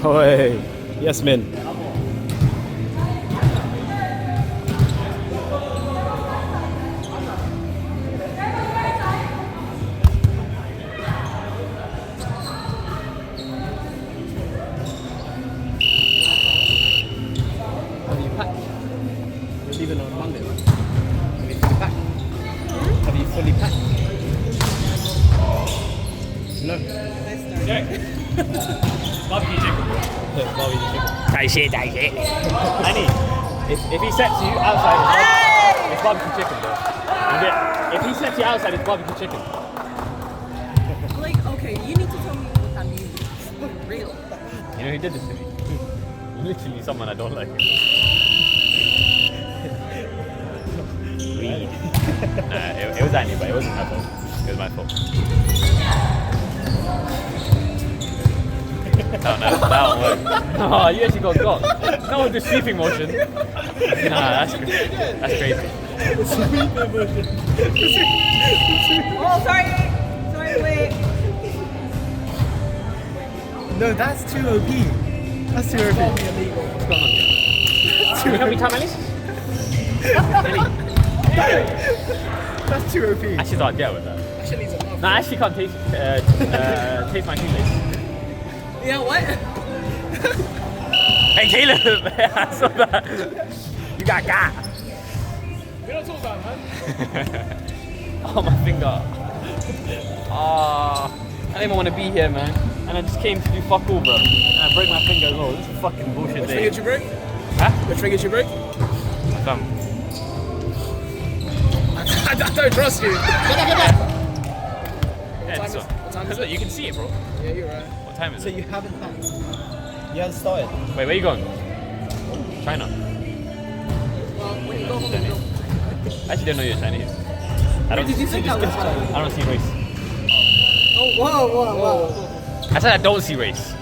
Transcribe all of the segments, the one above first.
Oi. Yes, man. Have you packed? You're leaving on Monday, right? Have you fully packed? Have you fully packed? No. Barbecue chicken, bro. Barbecue chicken. Tight shit. Annie, if he sets you outside, it's barbecue chicken, bro. If he sets you outside, it's barbecue chicken. Like, okay, you need to tell me what that means. For real. You know, he did this to me. Literally someone I don't like. Weed. Nah, it was Annie, but it wasn't her fault. It was my fault. Oh no, that one worked. Oh, you actually got. No one did sweeping motion. Nah, that's crazy. Sweeping motion. Oh, sorry, wait. No, that's too OP. That's too OP. What's going on here? Can you help me time, Alice? That's too OP. Actually, don't deal with that. Actually, it's a mouth. No, I actually can't taste my shoelace. Yeah, what? Hey, Caleb! I saw that. You got. We don't talk about it, man. Oh, my finger. Oh, I didn't even want to be here, man. And I just came to do fuck all, bro. And I broke my finger as well. This is a fucking bullshit Which day. finger did you break? Huh? Which finger did you break? My thumb. I don't trust you. Yeah, so, what time is look, it? you can see it, bro. Yeah, you're right. What time is So it? you haven't packed? You haven't started? Wait, where you going? China. Well, when you go home, you I actually don't know you're Chinese. I don't. did you think I was Chinese? I don't see race. Oh, whoa. I said I don't see race.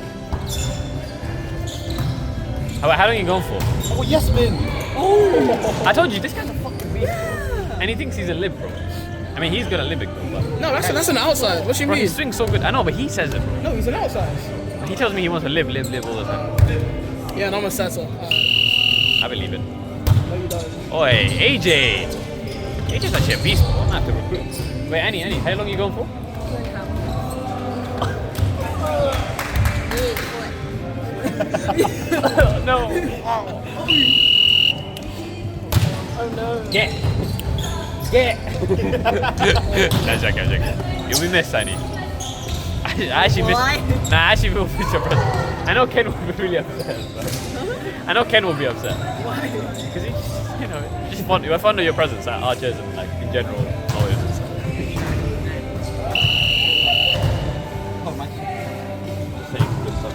How long are you going for? Oh, yes, man. Oh. I told you, this guy's a fucking beast. And he thinks he's a lib, bro. I mean, he's good at libbing, bro. But No, that's an outside. What do you bro, mean? he swings so good. I know, but he says it, bro. No, he's an outside. He tells me he wants to live all the time. Yeah, and I'm a setter. I believe it. No, you don't. Oi, AJ! AJ's actually a beast, bro. I'm gonna have to recruit. Wait, Annie, how long are you going for? No. Oh, no. Get. No, joking. You'll be missed, Annie. I actually miss. Nah, I actually will miss your present. I know Ken will be really upset. But I know Ken will be upset. Why? Because he just, just fond. We're fond of your presence at Archers and like in general always and stuff. Oh, my. Saying good stuff.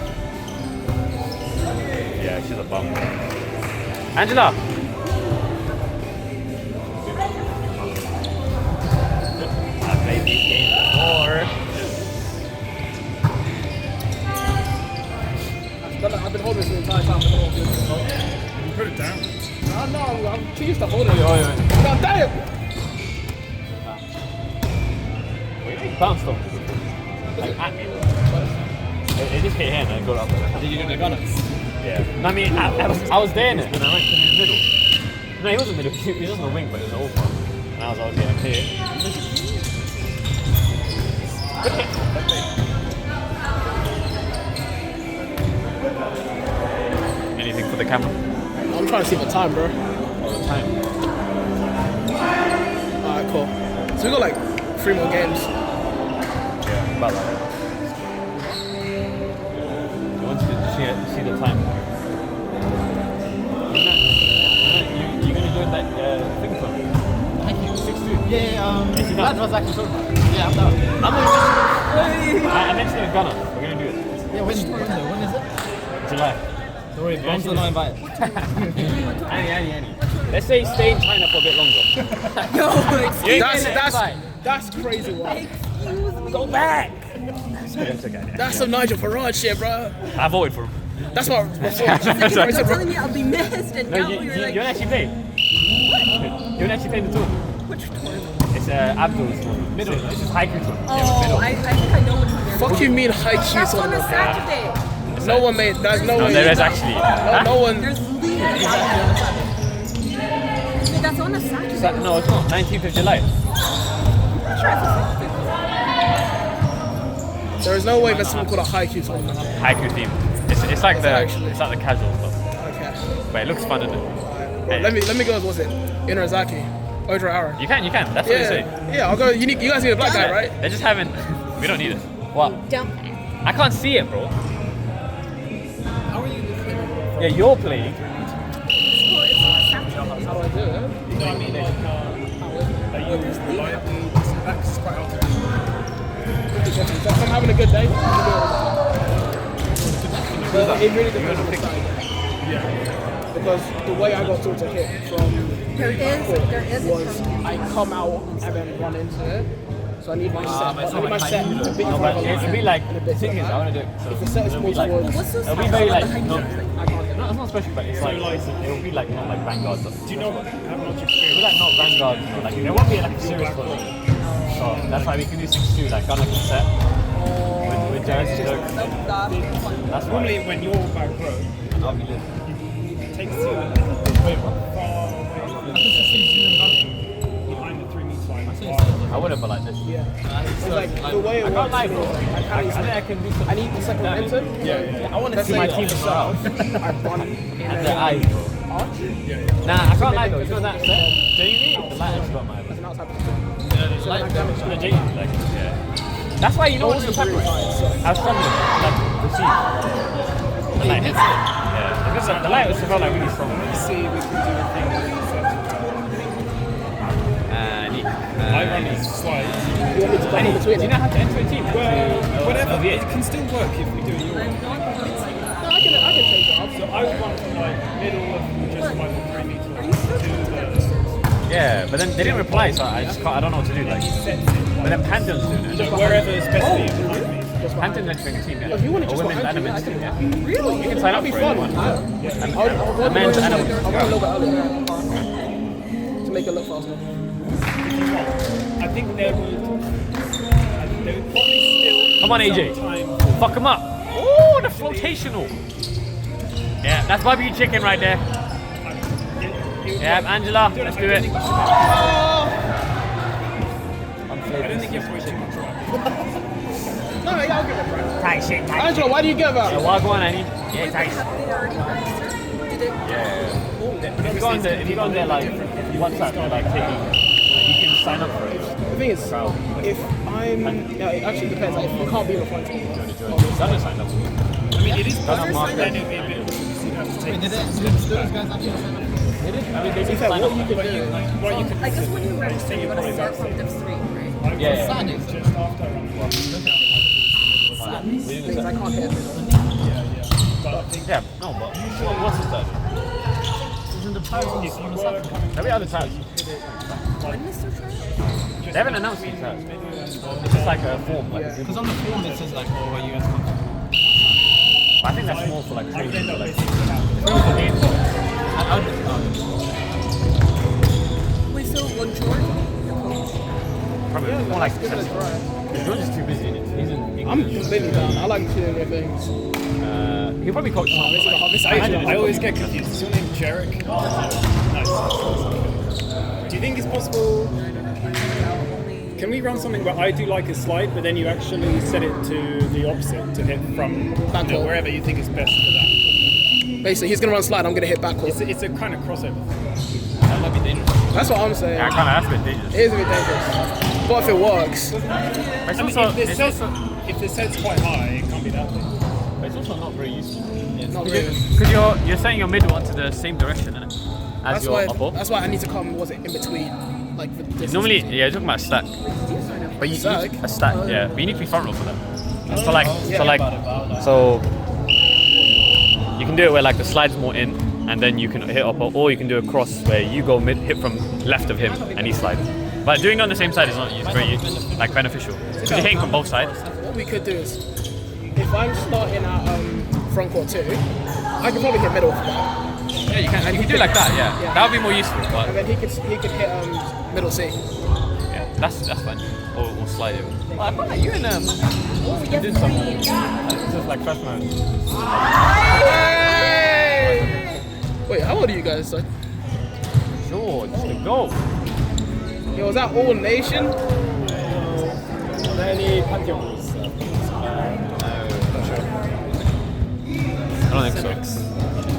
Yeah, she's a bum. Angela. I played these games before. I've been holding this the entire time. You put it down. No, I'm too used to holding it. God damn! Wait, bounced off. Like at me. It just hit here and I got up there. Did you do the gunner? Yeah. No, I mean, I was there in it, and I went in the middle. No, he wasn't middle. He was just on the wing, but it was over. And I was like, okay, I'm here. Anything for the camera? I'm trying to see the time, bro. All the time. Alright, cool. So we got like 3 more games. Yeah, about that. I want you to see the time. You're gonna do that thing for me? Thank you. 6-2. Yeah, that was actually talking about. Yeah, I'm down. I mentioned it with Ghana. We're gonna do it. Yeah, when is it? July. Don't worry, I'm still not invited. Annie. Let's say stay in China for a bit longer. Yo, excuse That's crazy, one. me. Go back! That's some Nigel Farage shit, bro. I voted for him. That's what. You're telling me I'll be missed and No, now you you're like, don't actually play. You don't actually play the tournament. which tournament? It's Abdul's tournament. Middle. This is Haiku tournament. Oh, I think I know which one you're Fuck you mean high Q That's on a tournament? Saturday. It's outside. No one made. There's no No, way. there is actually. No one. There's literally exactly on the Saturday. That's on a Saturday. No, it's not. 19th of July. I'm not sure it's a Saturday. There is no way there's something called a haiku tournament. Haiku theme. It's like the actually? it's like the casual stuff. Okay. But it looks fun, doesn't it? Well, let me go. What's it? Inurazaki. Odra Ara. You can. That's what they say. Yeah. I'll go. You guys need a black guy, right? They just haven't. We don't need it. What? Down. I can't see it, bro. How are you looking? Yeah, you're playing. Well, it's on a Saturday. How do I do it? You know what I mean? Like that's quite hard to do. If I'm having a good day, but it really depends on the side. Yeah. Because the way I got taught to hit from There is was I come out and then run into it. So I need my set. I need my set to beat No, but it'll be like and a the bit thing is, I want to do it. So if the set is it'll more be like, towards, What's this? it'll be very like I can't do it. no, it's not special, but it's like it'll be like not like Vanguard. Do you know what? How much It'll be experience? like not Vanguard. You know, like there won't be like a serious tournament. So that's why we can do 6-2, like gun up and set with Jared's jokes. That's why. Normally, when you're back row, I'll be lit. it takes you far behind the 3 meter line. I would have, but like this. Yeah. It's like the way it I works. can't lie, bro. is, I think I can do something. I need the second momentum. Yeah. I want to Let's see see my my team team as well. I run in And the eyes, bro. arch. Nah, I can't lie though. It's not that set. Jamie, the light has got my eyes. As an outside The light damage. The Jamie, like, yeah. That's why you know what's happening. I was struggling, like, to see. The light hits it. Yeah. Because the light was felt like really strong. Let's see if we can do a thing with I run these slides. You want me to come in Do between you it? know how to enter a team? Well, whatever. Yeah. It can still work if we do it your way. No, I can change it up. So I would run from like middle of just like the 3 meter line to Yeah, but then they didn't reply, so I just can't, I don't know what to do. Like, but then Pantheon's doing it. wherever is best for you behind me. Pantheon's entering a team, yeah. If you want to Or just women's and a men's team, yeah. Really? You can sign up That'd for be it. fun. if you want. I'll men's and a I want a little bit earlier to make it look faster. I think there would probably still Come on, AJ. time Fuck him up. Oh, the flotational. Yeah, that's barbecue chicken right there. Yeah, Angela, let's do it. I don't think you have to wait too much right. No, yeah, I'll give it a try. Tight shit, tight shit. Angela, why do you give up? Wagwan, Annie. Yeah, tight. They already registered? Did it? If you go on there, like, WhatsApp, they're like taking, you can sign up for it. The thing is, if I'm, yeah, it actually depends. Like, if you can't be in the front team, Gunner signed up. I mean, it is Gunner possible, market. then it would be a bit of you'd have to take Did those guys actually sign up? They did. I mean, they did in fact, sign what up. you can do, Well, you can I guess when you register, you're going to start from Div 3, right? Yeah. just after I run the block. We didn't things I sign up. can't hit. But I think Yeah, no, but what's his third? if you were coming Every other time. When is their trial? They haven't announced these times. It's just like a form. Like, Because on the form it says like, oh, where you guys come from. I think that's more for like I training. would end For up like, basically out. Wait, so Jordan? probably more like George is too busy. He's in I'm England. completely down. I like to do new things. He'll probably coach some. I always get confused. Is your name Jarek? Nice. Do you think it's possible? Can we run something where I do like a slide, but then you actually set it to the opposite to hit from Backcourt. wherever you think is best for that? Basically, he's gonna run slide. I'm gonna hit backcourt. It's a kind of crossover. That might be dangerous. That's what I'm saying. Yeah, kind of. That's a bit dangerous. It is a bit dangerous. But if it works, But it's I mean, also, if the set's quite high, it can't be that big. but it's also not very useful. not really. Because you're setting your middle onto the same direction, isn't it? As That's your why. upper. That's why I need to come. Was it in between? Like for the distance. Normally, yeah, you're talking about a stack. But you Stack? need a stack, yeah. But you need to be front row for that. So yeah. so you can do it where like the slide's more in, and then you can hit upper, or you can do a cross where you go mid, hit from left of him, and he slides. But doing it on the same side is not very like beneficial because you're hitting from both sides. What we could do is, if I'm starting at front court 2, I could probably hit middle for that, Yeah, you can. And you can do it like that, yeah. Yeah. That would be more useful, but and then he could hit middle C. yeah, that's fine. or slide it. Well, I feel like you and you did some. I think this is like first man. Hey! Wait, how old are you guys? Like, Sure, just to go. yo, was that all nation? Are there any Pantheon rules? I don't think so.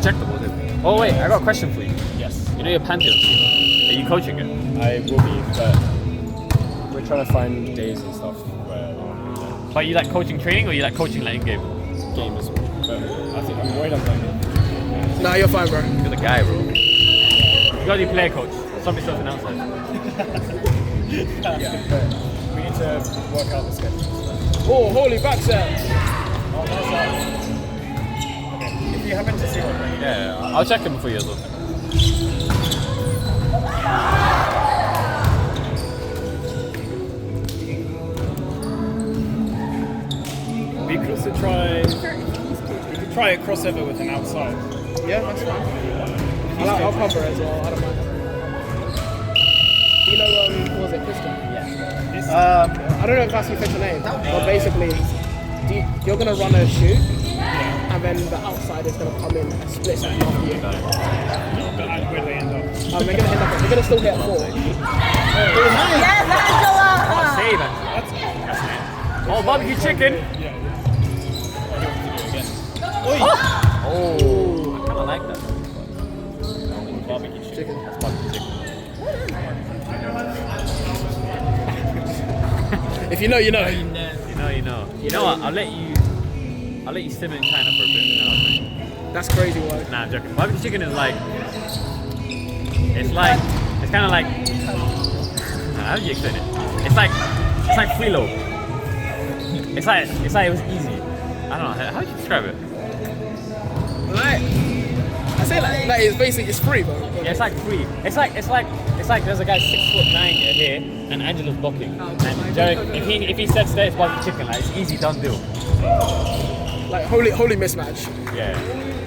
Check the ball. Oh wait, I got a question for you. Yes. You know your Pantheon team? Are you coaching it? I will be, but we're trying to find days and stuff where But you like coaching training or you like coaching like in game? game as well. But I think I'm worried I'm playing it. Nah, you're fine, bro. You're the guy, bro. You gotta be player coach. Stop yourself an outside. Yeah, but we need to work out the schedule. Oh, holy back set. Oh, that's that. Okay. If you happen to see one, then Yeah, I'll check him before you as well. we could also try. We could try a crossover with an outside. Yeah, that's fine. I'll cover as well. I don't mind. You know, what was it, Kristen? This, I don't know if that's the official name, but basically, you're gonna run a shoot, and then the outside is gonna come in and split something off you. but where they end up. They're gonna still hit a 4. Yes, Angela! Save it. Oh, barbecue chicken. Oh, I kind of like that. Barbecue chicken. That's barbecue chicken. If you know, you know. You know. You know what? I'll let you simmer in China for a bit. You know what I'm saying? That's crazy work. Nah, I'm joking. Barbecue chicken is like, it's kind of like, how do you explain it? It's like Frilo. It's like it was easy. I don't know. How do you describe it? Like, I say like it's basically it's free, bro. Yeah, it's like free. It's like there's a guy 6'9" here, and Angela's blocking. And Jarek, if he sets there, it's barbecue chicken. Like it's easy, done deal. Like holy mismatch. Yeah.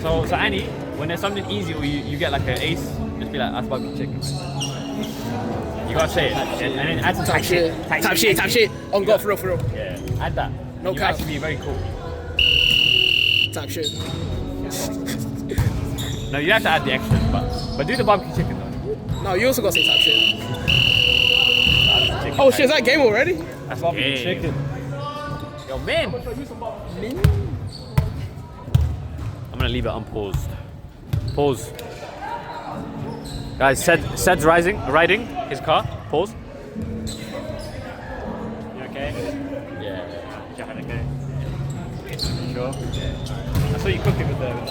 So Annie, when there's something easy or you get like an ace, just be like, that's barbecue chicken. You gotta say it, and then add some Type shit. Type shit. On God, for real. Yeah, add that. No you cap. actually be very cool. Type shit. No, you have to add the extras, but do the barbecue chicken though. No, you also gotta say type shit. Chicken, Oh shit, is that game already? That's barbecue chicken. Yo, man. I'm gonna leave it unpaused. Pause. Guys, Sed's riding his car. Pause. You okay? Yeah. Kevin, okay? Sure? I saw you cooking with the arm.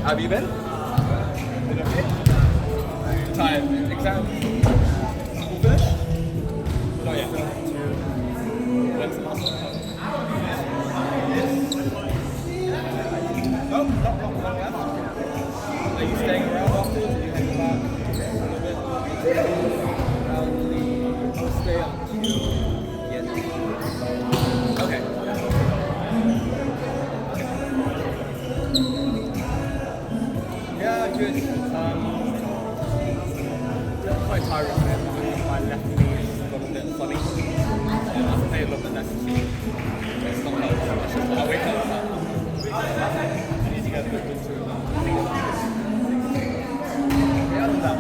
Have you been? Been okay? Tired. Exam? All finished? Not yet. When's the last one? Oh, not long left. Are you staying around afterwards? Are you heading back a little bit? I'll stay up. Yeah. Okay. Yeah, good. Quite tiring. My left knee has got a bit funny. I pay a lot of necessary. It's not helpful. I'll wake up. I need to get a good through that. Yeah, other than that,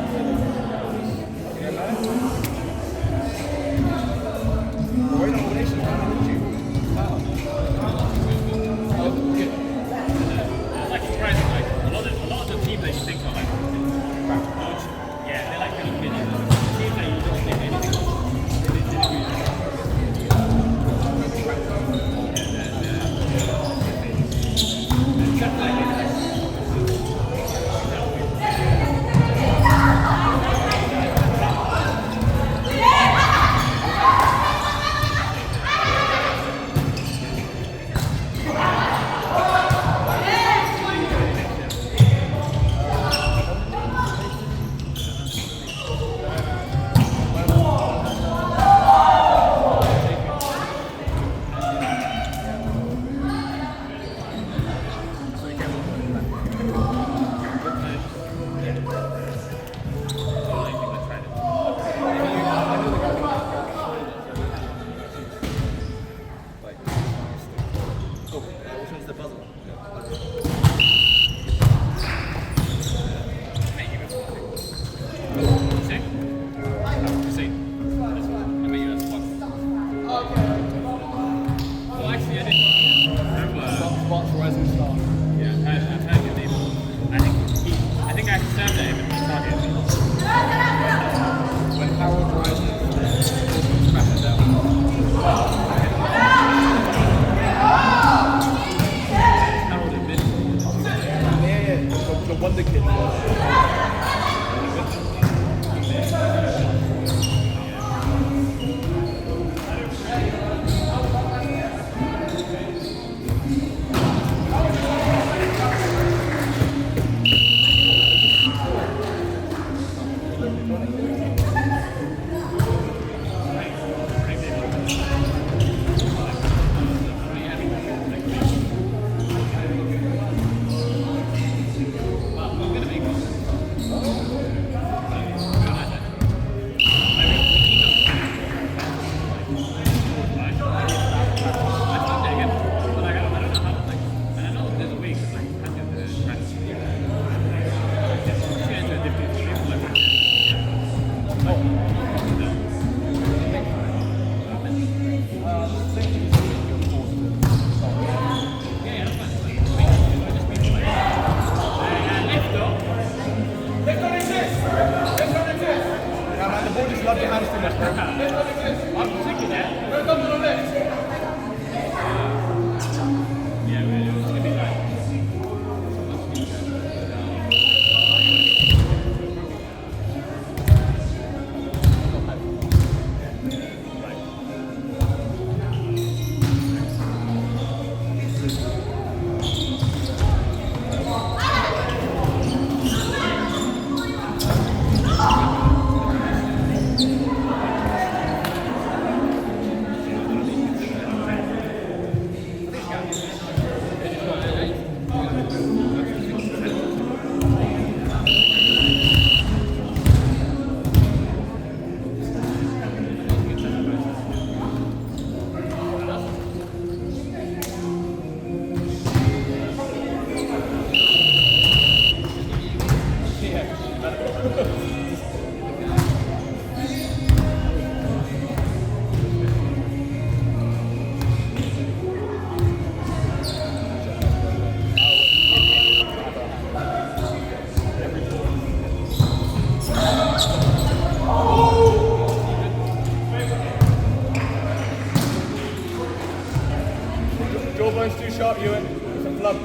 elbow's too sharp, Ewan. It's a flub.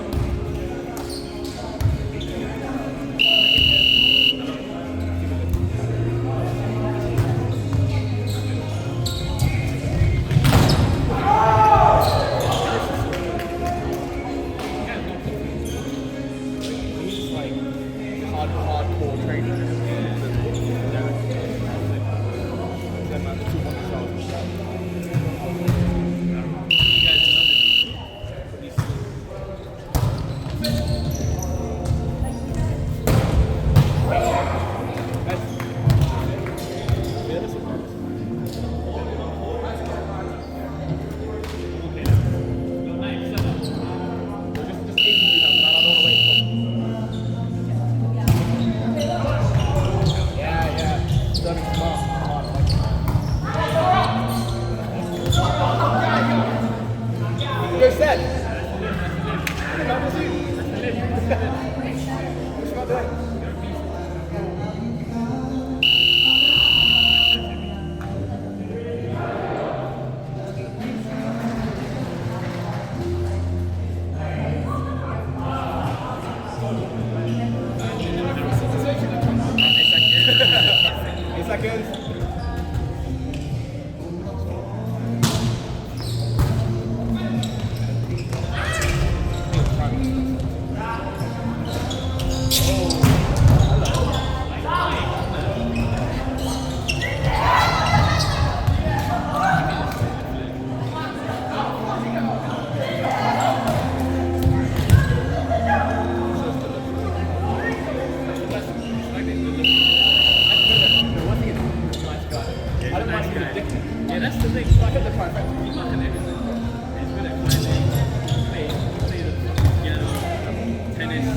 Hardcore training. Good set. What's not doing? Eight seconds. Yeah, that's the thing. I hit the trifecta. He's not connected. He's good at climbing, play the piano, tennis.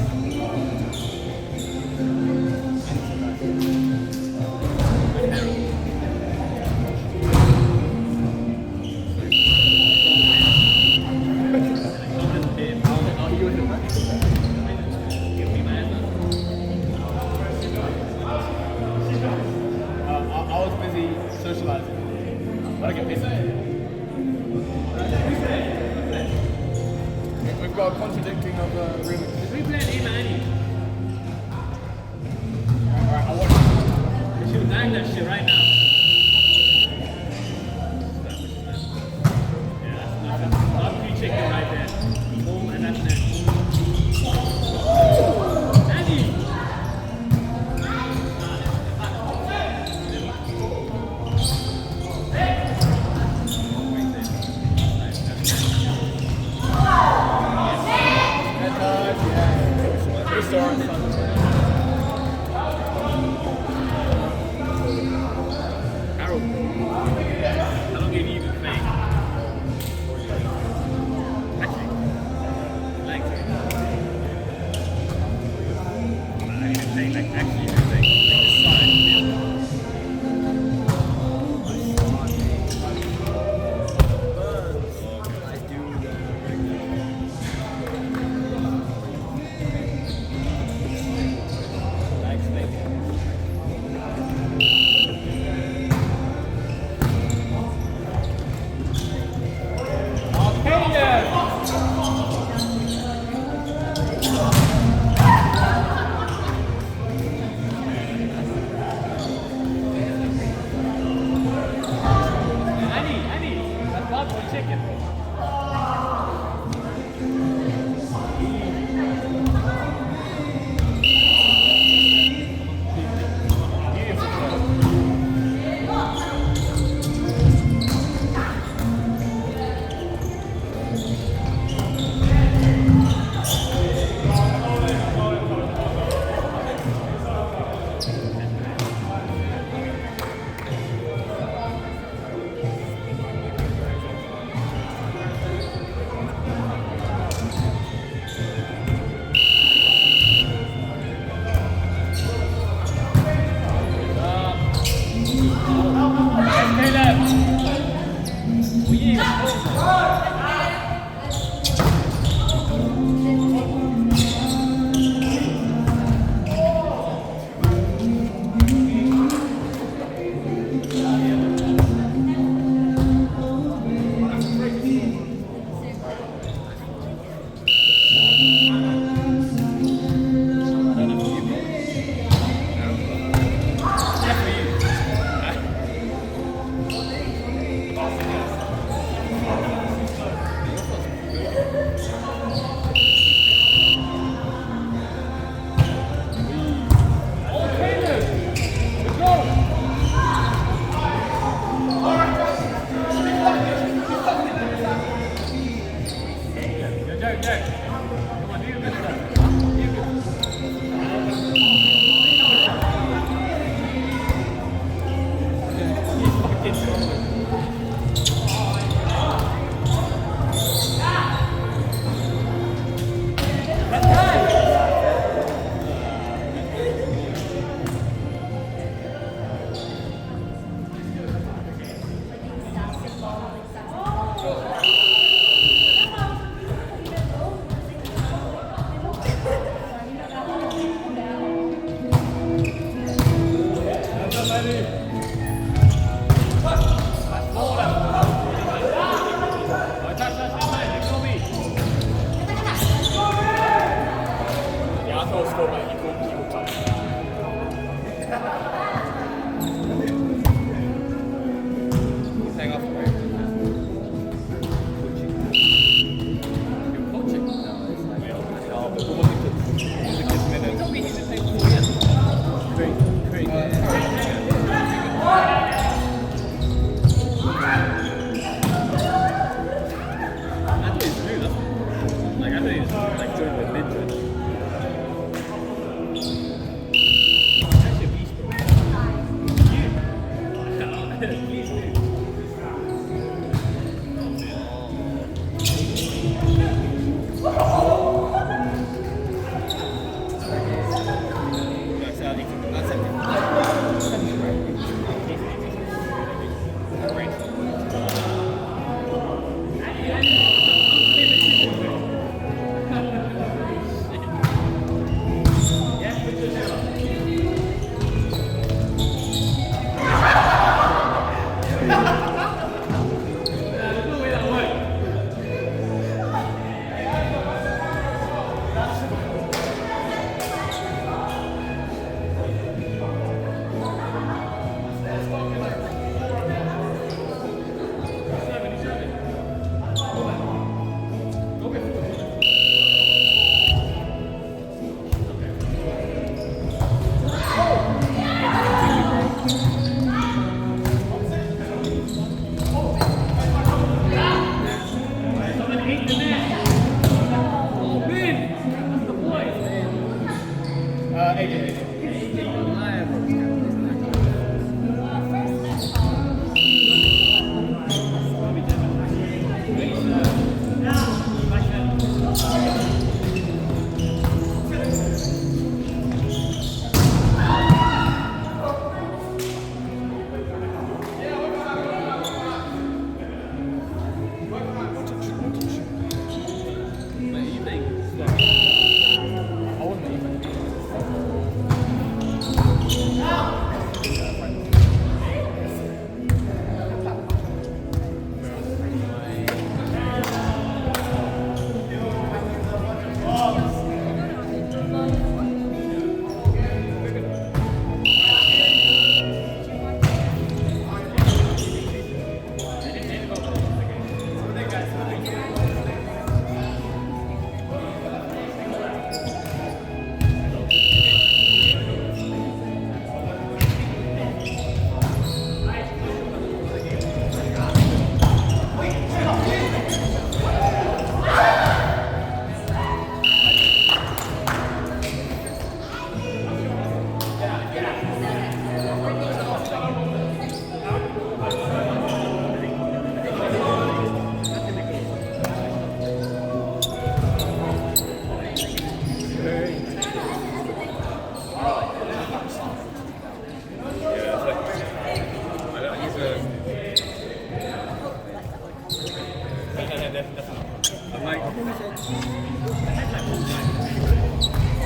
I was busy socializing. I get busy. We've got a contradicting of agreements. Is we playing Imani? Alright, I watch. We should bang that shit right now. Yeah, that's enough. Barbecue chicken right there. Boom, and that's it. Andy! Harold, how long have you been playing? Actually, like, I didn't play, like, actually, you've been playing, like, a solid, Annie, that's barbecue chicken. Caleb! We need